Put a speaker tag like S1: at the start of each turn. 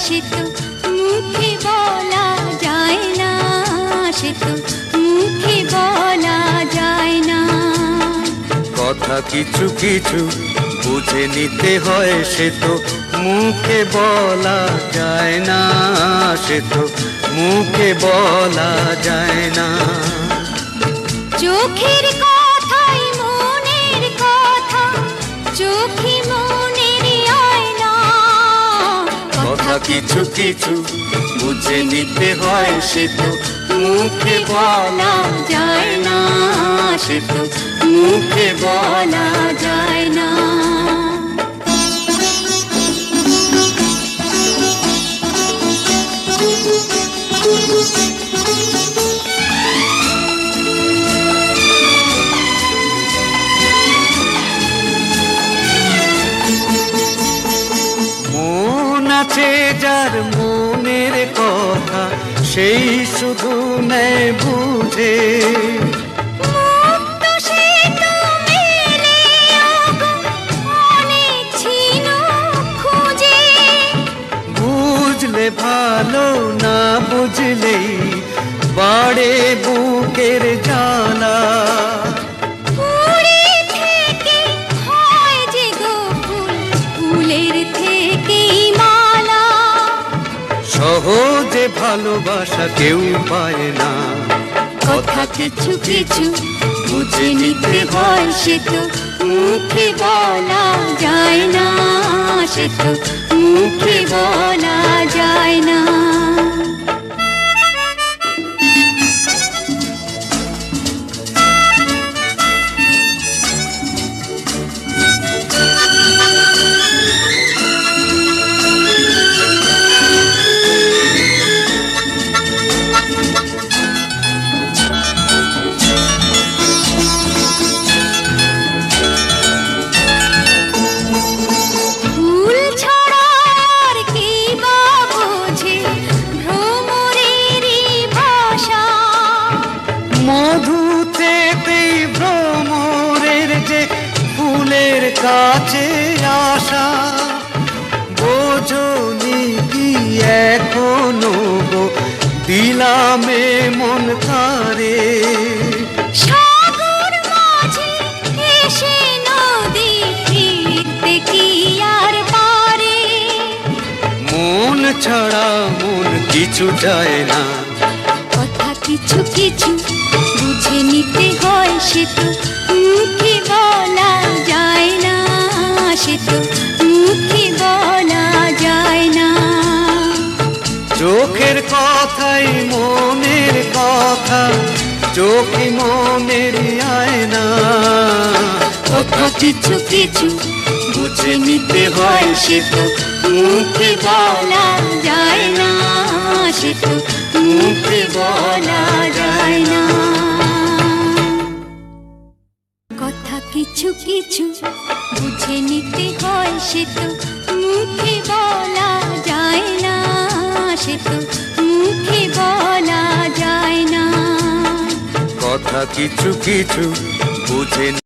S1: সে তো মুখে বলা যায় না, সে তো মুখে বলা যায় না।
S2: কথা কিছু কিছু বুঝে নিতে হয়, সে তো মুখে বলা যায় না, সে তো মুখে বলা যায় না।
S1: চোখের কথাই মনের কথা, চোখে মনের আয়না।
S2: কথা কিছু কিছু বুঝে নিতে হয়, সে তো মুখে বলা যায় না, সে তো মুখে বলা যায় না। মন আছে যার মনের কথা, সেই শুধু নেয় বুঝে। বুঝলে ভালো, না বুঝলেই বাড়ে বুকের জ্বালা। সহজে ভালোবাসা কেউ পায় না।
S1: কথা কিছু কিছু বুঝে নিতে হয়, সে তো মুখে বলা যায় না, সে তো মুখে বলা যায় না।
S2: মধু থেকে ভ্রমরের যে ফুলের কাছে আসা, বোঝনি কি এখনো গো দিলামে মন তারে।
S1: সাগর মাঝে এসে নদী ফিরতে কি আর পারে।
S2: মন ছাড়া মন কিছু চায় না।
S1: কথা কিছু কিছু বুঝে নিতে হয়, সে তো মুখে বলা যায় না, সে তো মুখে বলা যায় না।
S2: চোখের কথাই মনের কথা, চোখে মনের আয়না।
S1: কথা কিছু কিছু বুঝে নিতে হয়, সে তো মুখে বলা যায় না, সে তো মুখে বলা যায় না। কথা কিছু কিছু বুঝে নিতে হয়, সে তো মুখে বলা যায় না, সে তো মুখে বলা যায় না।
S2: কথা কিছু কিছু বুঝে